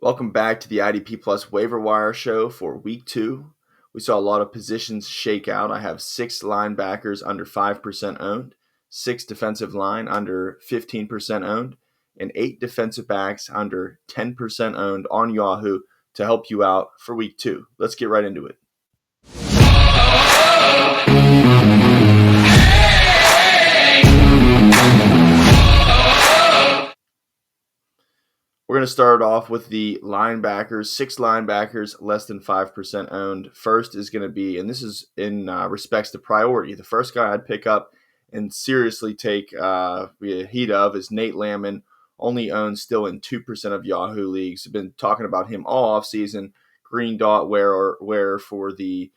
Welcome back to the IDP Plus Waiver Wire show for week 2. We saw a lot of positions shake out. I have 6 linebackers under 5% owned, 6 defensive line under 15% owned, and 8 defensive backs under 10% owned on Yahoo to help you out for week 2. Let's get right into it. We're going to start off with the linebackers, 6 linebackers less than 5% owned. First is going to be, and this is in respects to priority, the first guy I'd pick up and seriously take heat of is Nate Landman, only owned still in 2% of Yahoo leagues. I've been talking about him all offseason, green dot wearer for the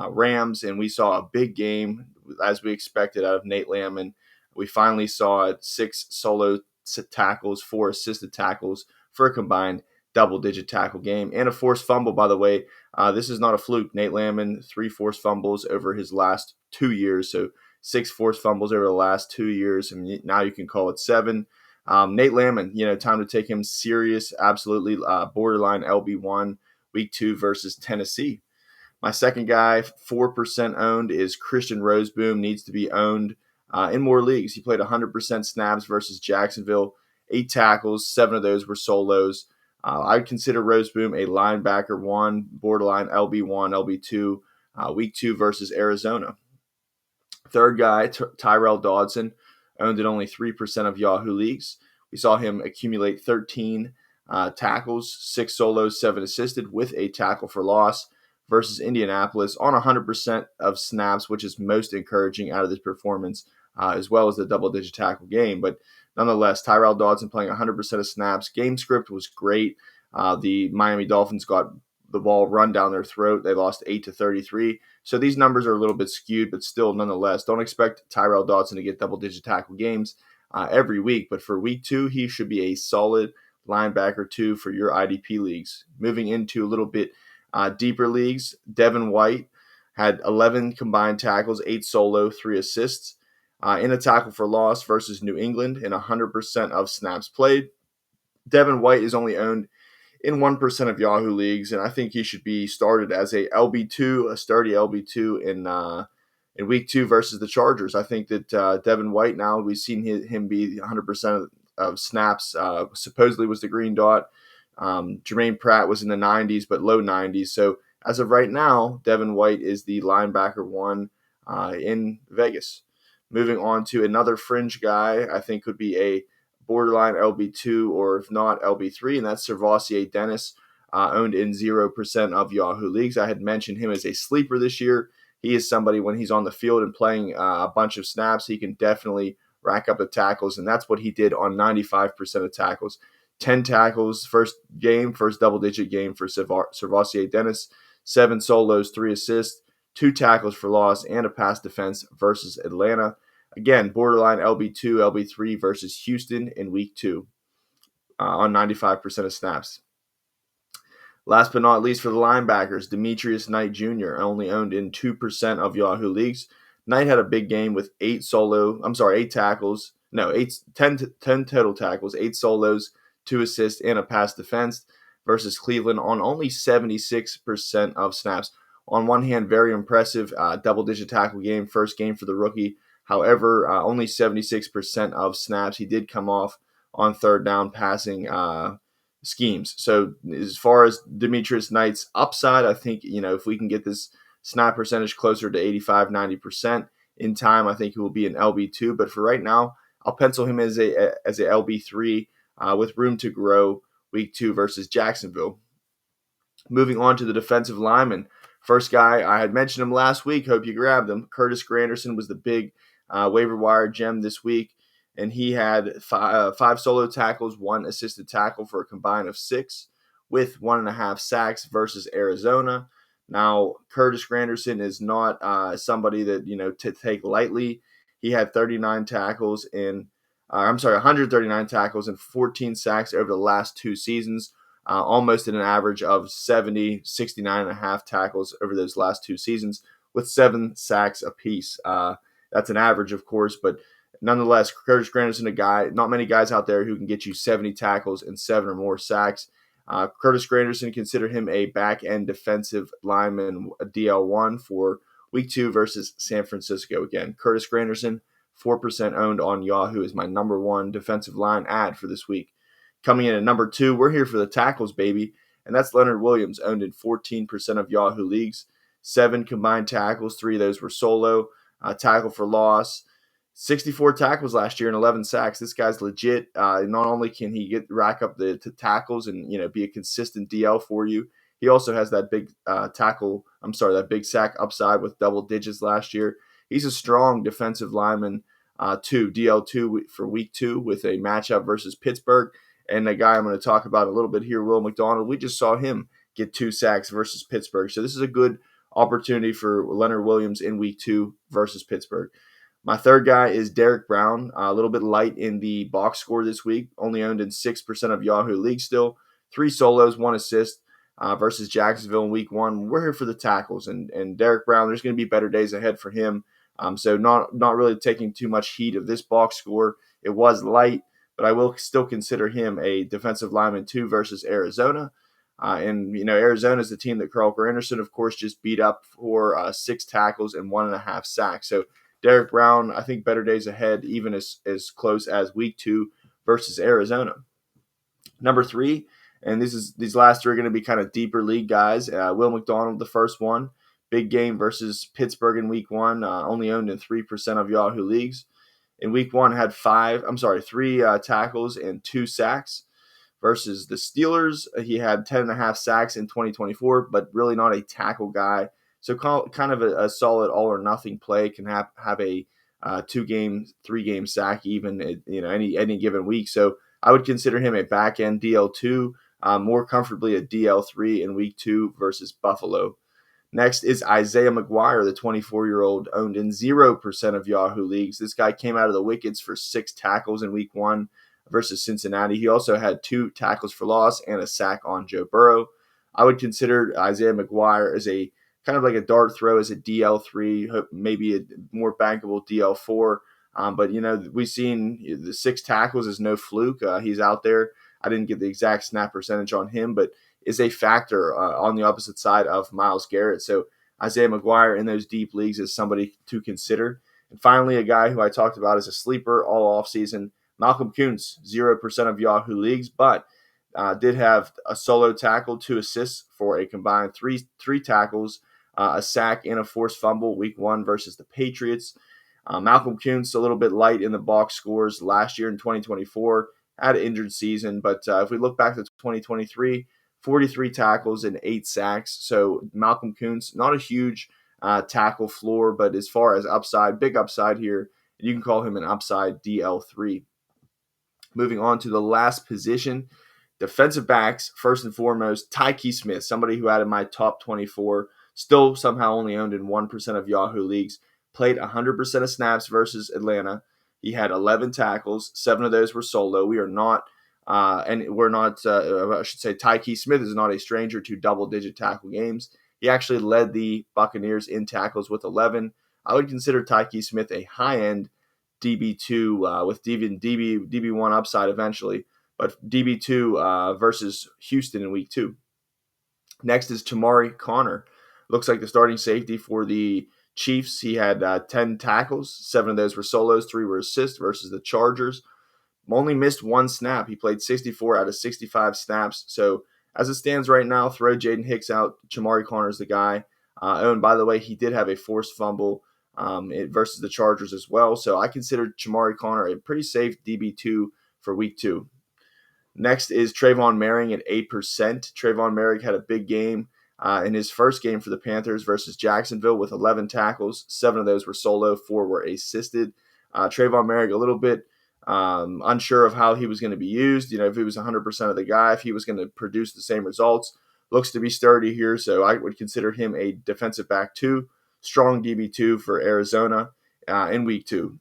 Rams, and we saw a big game as we expected out of Nate Landman. We finally saw 6 solo tackles, 4 assisted tackles for a combined double-digit tackle game, and a forced fumble, by the way. This is not a fluke. Nate Landman, 3 forced fumbles over his last 2 years, so 6 forced fumbles over the last 2 years, and now you can call it 7. Nate Landman, time to take him serious, absolutely borderline LB1, week 2 versus Tennessee. My second guy, 4% owned, is Christian Roseboom, needs to be owned in more leagues. He played 100% snaps versus Jacksonville, 8 tackles, 7 of those were solos. I'd consider Roseboom a linebacker 1, borderline LB1, LB2, week 2 versus Arizona. Third guy, Tyrel Dodson, owned in only 3% of Yahoo leagues. We saw him accumulate 13 tackles, 6 solos, 7 assisted, with a tackle for loss versus Indianapolis on 100% of snaps, which is most encouraging out of this performance, as well as the double-digit tackle game. But nonetheless, Tyrel Dodson playing 100% of snaps. Game script was great. The Miami Dolphins got the ball run down their throat. They lost 8-33. So these numbers are a little bit skewed, but still, nonetheless, don't expect Tyrel Dodson to get double-digit tackle games every week. But for week 2, he should be a solid linebacker 2 for your IDP leagues. Moving into a little bit deeper leagues, Devin White had 11 combined tackles, 8 solo, 3 assists in a tackle for loss versus New England in 100% of snaps played. Devin White is only owned in 1% of Yahoo leagues, and I think he should be started as a LB2, a sturdy LB2 in week 2 versus the Chargers. I think that Devin White, now we've seen him be 100% of snaps, supposedly was the green dot. Jermaine Pratt was in the 90s, but low 90s. So as of right now, Devin White is the linebacker 1 in Vegas. Moving on to another fringe guy, I think could be a borderline LB2 or if not LB3, and that's SirVocea Dennis, owned in 0% of Yahoo leagues. I had mentioned him as a sleeper this year. He is somebody, when he's on the field and playing a bunch of snaps, he can definitely rack up the tackles, and that's what he did on 95% of tackles. 10 tackles, first double-digit game for SirVocea Dennis, 7 solos, 3 assists, 2 tackles for loss, and a pass defense versus Atlanta. Again, borderline LB2, LB3 versus Houston in week 2 on 95% of snaps. Last but not least for the linebackers, Demetrius Knight Jr., only owned in 2% of Yahoo leagues. Knight had a big game with 10 total tackles, 8 solos, 2 assists, and a pass defense versus Cleveland on only 76% of snaps. On one hand, very impressive double-digit tackle game, first game for the rookie. However, only 76% of snaps. He did come off on third down passing schemes. So as far as Demetrius Knight's upside, I think, if we can get this snap percentage closer to 85-90% in time, I think he will be an LB2. But for right now, I'll pencil him as a LB3 with room to grow week 2 versus Jacksonville. Moving on to the defensive lineman. First guy, I had mentioned him last week. Hope you grabbed him. Curtis Granderson was the big waiver wire gem this week, and he had 5 solo tackles, 1 assisted tackle for a combine of 6 with 1.5 sacks versus Arizona. Now, Curtis Granderson is not somebody that, to take lightly. He had 139 tackles and 14 sacks over the last 2 seasons. Almost at an average of 69.5 tackles over those last 2 seasons with 7 sacks apiece. That's an average, of course, but nonetheless, Curtis Granderson, a guy, not many guys out there who can get you 70 tackles and 7 or more sacks. Curtis Granderson, consider him a back-end defensive lineman, DL1 for week 2 versus San Francisco. Again, Curtis Granderson, 4% owned on Yahoo, is my number 1 defensive line ad for this week. Coming in at number 2, we're here for the tackles, baby, and that's Leonard Williams, owned in 14% of Yahoo leagues. 7 combined tackles, 3 of those were solo. Tackle for loss, 64 tackles last year and 11 sacks. This guy's legit. Not only can he rack up the tackles and be a consistent DL for you, he also has that big that big sack upside with double digits last year. He's a strong defensive lineman, DL2 for week 2 with a matchup versus Pittsburgh. And the guy I'm going to talk about a little bit here, Will McDonald, we just saw him get 2 sacks versus Pittsburgh. So this is a good opportunity for Leonard Williams in week 2 versus Pittsburgh. My third guy is Derek Brown, a little bit light in the box score this week, only owned in 6% of Yahoo leagues still. 3 solos, 1 assist versus Jacksonville in week 1. We're here for the tackles, and Derek Brown, there's going to be better days ahead for him. So not really taking too much heat of this box score. It was light, but I will still consider him a defensive lineman 2 versus Arizona. Arizona is the team that Carl Granderson, of course, just beat up for 6 tackles and 1.5 sacks. So Derek Brown, I think better days ahead, even as close as week 2 versus Arizona. Number 3, and these last 3 are going to be kind of deeper league guys. Will McDonald, the first one, big game versus Pittsburgh in week 1, only owned in 3% of Yahoo leagues. In week 1, had 3 tackles and 2 sacks. Versus the Steelers, he had 10.5 sacks in 2024, but really not a tackle guy. So kind of a solid all-or-nothing play. Can have a 2-game, 3-game sack even any given week. So I would consider him a back-end DL2, more comfortably a DL3 in week 2 versus Buffalo. Next is Isaiah McGuire, the 24-year-old, owned in 0% of Yahoo leagues. This guy came out of the wickets for 6 tackles in week 1 versus Cincinnati. He also had 2 tackles for loss and a sack on Joe Burrow. I would consider Isaiah McGuire as a kind of like a dart throw as a DL3, maybe a more bankable DL4. But we've seen the 6 tackles is no fluke. He's out there. I didn't get the exact snap percentage on him, but is a factor on the opposite side of Myles Garrett. So Isaiah McGuire in those deep leagues is somebody to consider. And finally, a guy who I talked about as a sleeper all offseason, Malcolm Koonce, 0% of Yahoo leagues, but did have a solo tackle, 2 assists for a combined three tackles, a sack, and a forced fumble week 1 versus the Patriots. Malcolm Koonce, a little bit light in the box scores last year in 2024, had an injured season, but if we look back to 2023, 43 tackles and 8 sacks. So Malcolm Koonce, not a huge tackle floor, but as far as upside, big upside here, you can call him an upside DL3. Moving on to the last position, defensive backs, first and foremost, Tyrel Smith, somebody who had in my top 24, still somehow only owned in 1% of Yahoo leagues, played 100% of snaps versus Atlanta. He had 11 tackles, 7 of those were solo. Tyrel Smith is not a stranger to double-digit tackle games. He actually led the Buccaneers in tackles with 11. I would consider Tyrel Smith a high-end DB2 with DB1 upside eventually, but DB2 versus Houston in week 2. Next is Chemarri Connor. Looks like the starting safety for the Chiefs. He had 10 tackles. 7 of those were solos, 3 were assists versus the Chargers. Only missed 1 snap. He played 64 out of 65 snaps. So as it stands right now, throw Jaden Hicks out. Chemarri Connor's the guy. And by the way, he did have a forced fumble versus the Chargers as well. So I consider Chemarri Connor a pretty safe DB2 for week 2. Next is Tre'Von Moehrig at 8%. Tre'Von Moehrig had a big game in his first game for the Panthers versus Jacksonville with 11 tackles. 7 of those were solo, 4 were assisted. Tre'Von Moehrig a little bit unsure of how he was going to be used. If he was 100% of the guy, if he was going to produce the same results. Looks to be sturdy here, so I would consider him a defensive back 2. Strong DB2 for Arizona in week 2.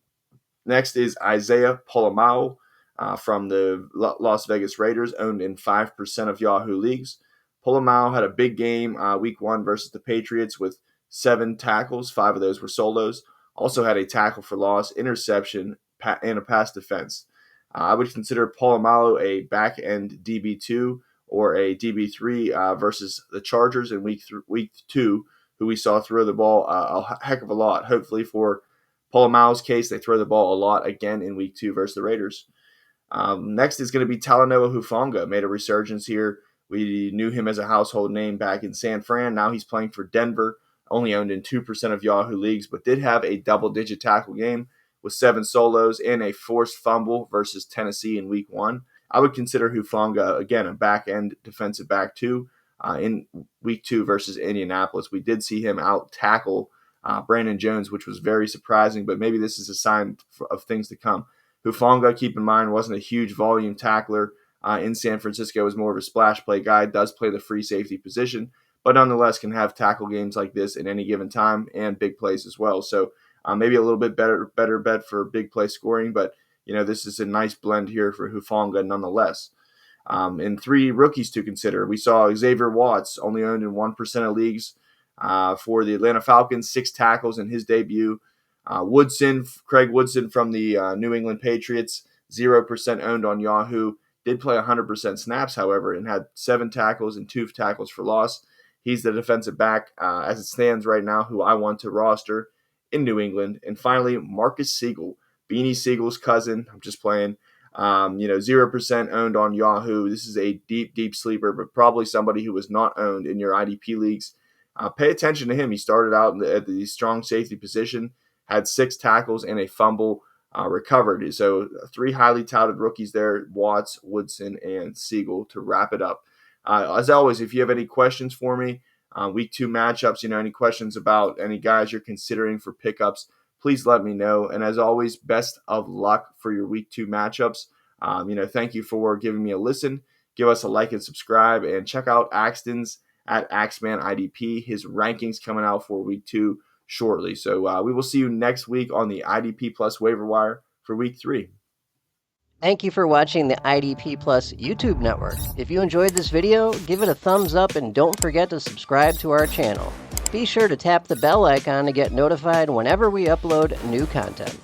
Next is Isaiah Pola-Mao from the Las Vegas Raiders, owned in 5% of Yahoo leagues. Pola-Mao had a big game week 1 versus the Patriots with 7 tackles. 5 of those were solos. Also had a tackle for loss, interception, and a pass defense. I would consider Pola-Mao a back-end DB2 or a DB3 versus the Chargers in week 2, who we saw throw the ball a heck of a lot. Hopefully for Polamalu's case, they throw the ball a lot again in week 2 versus the Raiders. Next is going to be Talanoa Hufanga. Made a resurgence here. We knew him as a household name back in San Fran. Now he's playing for Denver, only owned in 2% of Yahoo leagues, but did have a double-digit tackle game with 7 solos and a forced fumble versus Tennessee in week 1. I would consider Hufanga, again, a back-end defensive back too. In week 2 versus Indianapolis, we did see him out-tackle Brandon Jones, which was very surprising, but maybe this is a sign of things to come. Hufanga, keep in mind, wasn't a huge volume tackler in San Francisco. Was more of a splash play guy, does play the free safety position, but nonetheless can have tackle games like this at any given time and big plays as well. So maybe a little bit better bet for big play scoring, but this is a nice blend here for Hufanga nonetheless. And 3 rookies to consider. We saw Xavier Watts, only owned in 1% of leagues for the Atlanta Falcons, 6 tackles in his debut. Craig Woodson from the New England Patriots, 0% owned on Yahoo. Did play 100% snaps, however, and had 7 tackles and 2 tackles for loss. He's the defensive back as it stands right now who I want to roster in New England. And finally, Marcus Siegel, Beanie Siegel's cousin. I'm just playing. 0% owned on Yahoo. This is a deep sleeper, but probably somebody who was not owned in your IDP leagues. Pay attention to him. He started out at the strong safety position, had 6 tackles and a fumble recovered. So 3 highly touted rookies there, Watts, Woodson, and Siegel to wrap it up. As always, if you have any questions for me, week 2 matchups, any questions about any guys you're considering for pickups, please let me know. And as always, best of luck for your week 2 matchups. Thank you for giving me a listen. Give us a like and subscribe, and check out Axton's at Axman IDP. His rankings coming out for week 2 shortly. So we will see you next week on the IDP Plus Waiver Wire for week 3. Thank you for watching the IDP Plus YouTube network. If you enjoyed this video, give it a thumbs up and don't forget to subscribe to our channel. Be sure to tap the bell icon to get notified whenever we upload new content.